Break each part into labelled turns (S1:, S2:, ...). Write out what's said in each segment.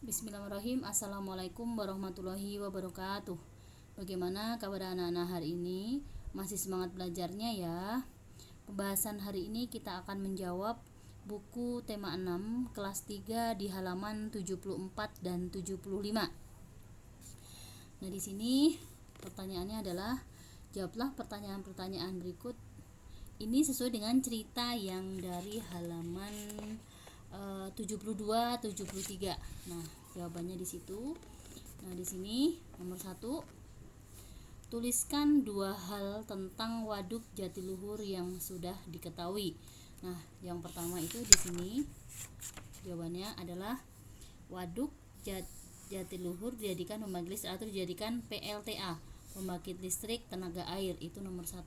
S1: Bismillahirrahmanirrahim. Assalamualaikum warahmatullahi wabarakatuh. Bagaimana kabar anak-anak hari ini? Masih semangat belajarnya ya? Pembahasan hari ini kita akan menjawab buku tema 6 kelas 3 di halaman 74 dan 75. Nah, di sini pertanyaannya adalah jawablah pertanyaan-pertanyaan berikut. Ini sesuai dengan cerita yang dari halaman 72 73. Nah, jawabannya di situ. Nah, di sini nomor 1, tuliskan 2 hal tentang waduk Jatiluhur yang sudah diketahui. Nah, yang pertama itu di sini jawabannya adalah waduk Jatiluhur dijadikan pembangkit listrik atau dijadikan PLTA, pembangkit listrik tenaga air. Itu nomor 1.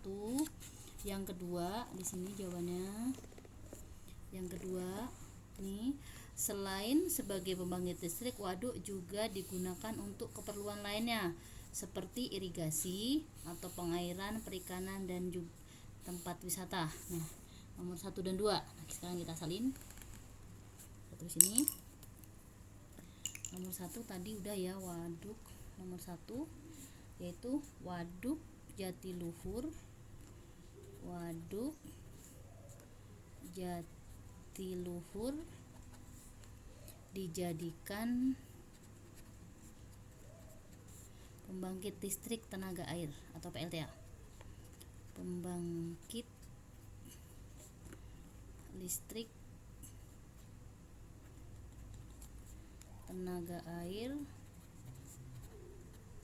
S1: Yang kedua, di sini jawabannya. Yang kedua, nih, selain sebagai pembangkit listrik, waduk juga digunakan untuk keperluan lainnya seperti irigasi atau pengairan, perikanan, dan juga tempat wisata. Nah, nomor 1 dan 2. Nah, sekarang kita salin. Terus ini nomor 1 tadi udah ya, waduk. Nomor 1 yaitu waduk Jatiluhur. Waduk Jatiluhur dijadikan pembangkit listrik tenaga air atau PLTA. Pembangkit listrik tenaga air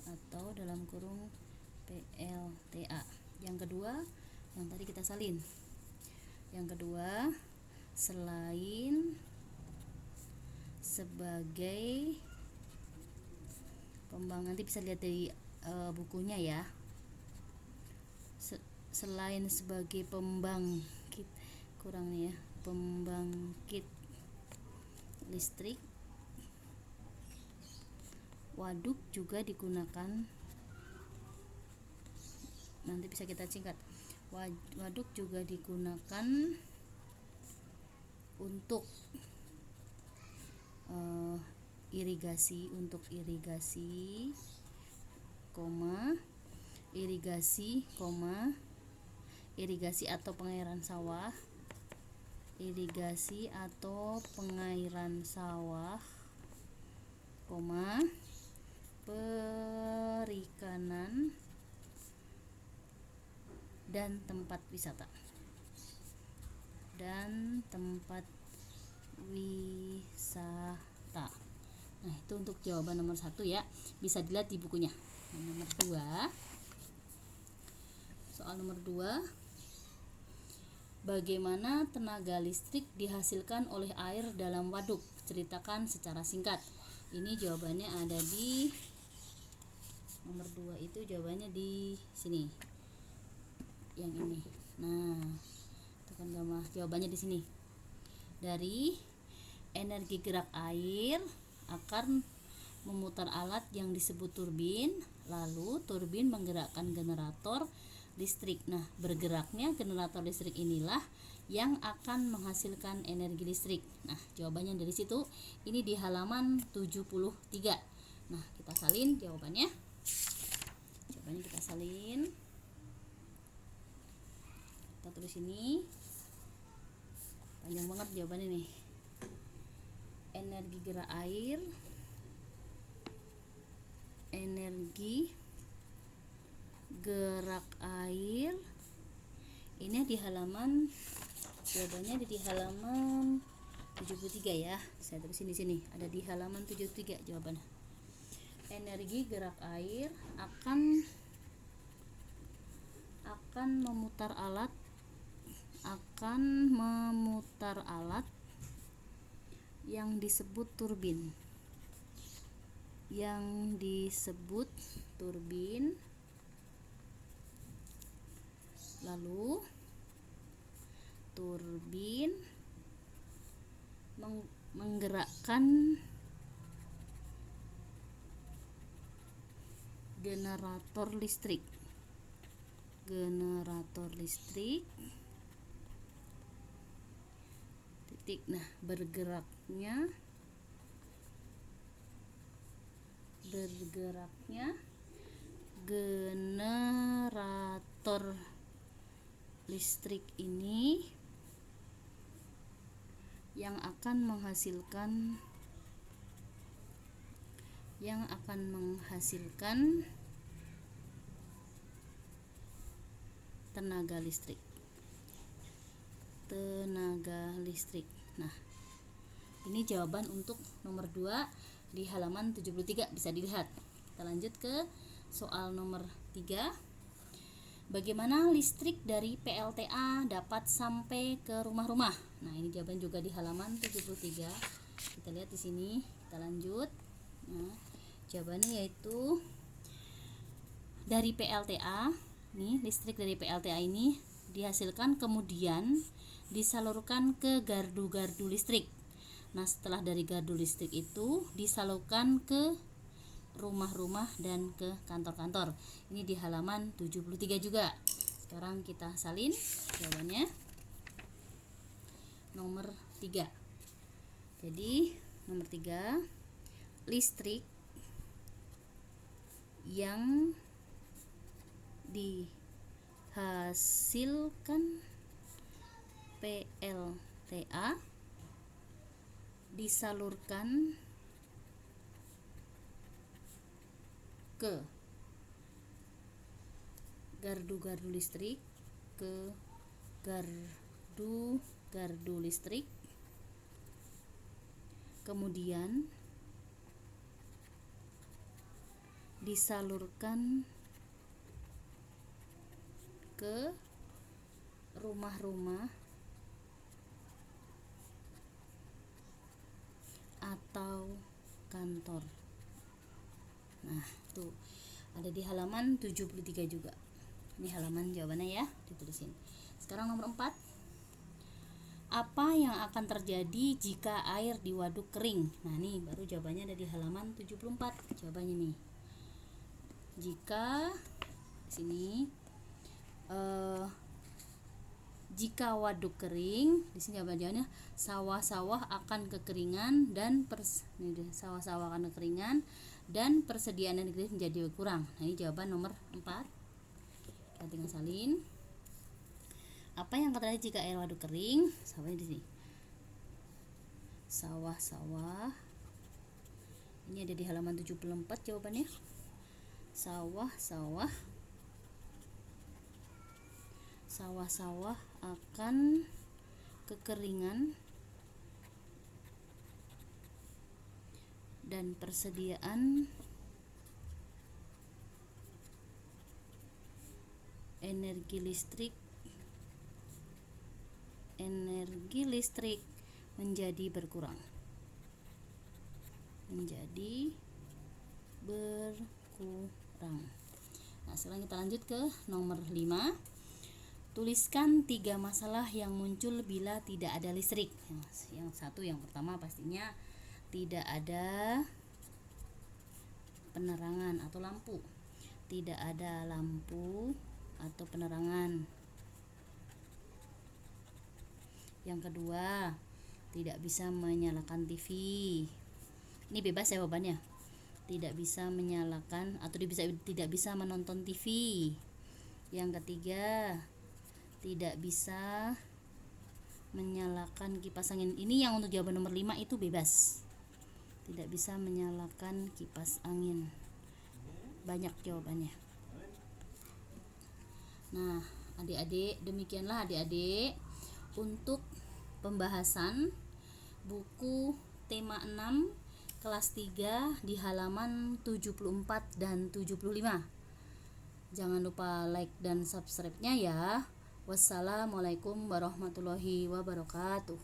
S1: atau dalam kurung PLTA. Yang kedua, yang tadi kita salin. Yang kedua, selain sebagai nanti bisa lihat dari bukunya ya. Selain sebagai pembangkit pembangkit listrik, waduk juga digunakan, nanti bisa kita singkat, waduk juga digunakan untuk irigasi atau pengairan sawah, perikanan, dan tempat wisata. Nah, itu untuk jawaban nomor 1 ya. Bisa dilihat di bukunya. Nomor 2. Soal nomor 2. Bagaimana tenaga listrik dihasilkan oleh air dalam waduk? Ceritakan secara singkat. Ini jawabannya ada di nomor 2 itu jawabannya di sini. Yang ini. Nah, itu kan gambar jawabannya di sini. Dari energi gerak air akan memutar alat yang disebut turbin, lalu turbin menggerakkan generator listrik. Nah, bergeraknya generator listrik inilah yang akan menghasilkan energi listrik. Nah, jawabannya dari situ. Ini di halaman 73. Nah, kita salin jawabannya. Jawabannya kita salin. Kita tulis ini. Panjang banget jawabannya nih. Energi gerak air, ini di halaman, jawabannya ada di halaman 73 ya. Saya tulisin di sini, ada di halaman 73 jawabannya. Energi gerak air akan memutar alat yang disebut turbin. Lalu turbin menggerakkan generator listrik. Nah, bergeraknya bergeraknya generator listrik ini yang akan menghasilkan tenaga listrik. Nah, ini jawaban untuk nomor 2 di halaman 73, bisa dilihat. Kita lanjut ke soal nomor 3. Bagaimana listrik dari PLTA dapat sampai ke rumah-rumah? Nah, ini jawaban juga di halaman 73. Kita lihat di sini, kita lanjut. Nah, jawabannya yaitu dari PLTA. Nih, listrik dari PLTA ini dihasilkan kemudian disalurkan ke gardu-gardu listrik. Nah, setelah dari gardu listrik itu disalurkan ke rumah-rumah dan ke kantor-kantor. Ini di halaman 73 juga. Sekarang kita salin jawabannya. Nomor 3. Jadi, nomor 3, listrik yang dihasilkan PLTA disalurkan ke gardu-gardu listrik, kemudian disalurkan ke rumah-rumah atau kantor. Nah, tuh ada di halaman 73 juga. Ini halaman jawabannya ya, ditulisin. Sekarang nomor 4. Apa yang akan terjadi jika air di waduk kering? Nah, ini baru jawabannya ada di halaman 74. Jawabannya nih. Jika sini jika waduk kering, di sini jawabannya sawah-sawah akan kekeringan dan persediaan energi menjadi berkurang. Nah, ini jawaban nomor 4. Kita tinggal salin. Apa yang akan terjadi jika air waduk kering? Sawahnya di sini. Sawah-sawah. Ini ada di halaman 74 jawabannya. Sawah-sawah akan kekeringan dan persediaan energi listrik menjadi berkurang. Nah, sekarang kita lanjut ke nomor 5. Tuliskan 3 masalah yang muncul bila tidak ada listrik. Yang pertama pastinya tidak ada penerangan atau lampu. Tidak ada lampu atau penerangan. Yang kedua, tidak bisa menyalakan TV. Ini bebas jawabannya. Tidak bisa menyalakan atau tidak bisa menonton TV. Yang ketiga, tidak bisa menyalakan kipas angin. Ini yang untuk jawaban nomor 5 itu bebas. Tidak bisa menyalakan kipas angin. Banyak jawabannya. Nah, adik-adik, demikianlah adik-adik untuk pembahasan buku tema 6 kelas 3 di halaman 74 dan 75. Jangan lupa like dan subscribe-nya ya. Wassalamualaikum warahmatullahi wabarakatuh.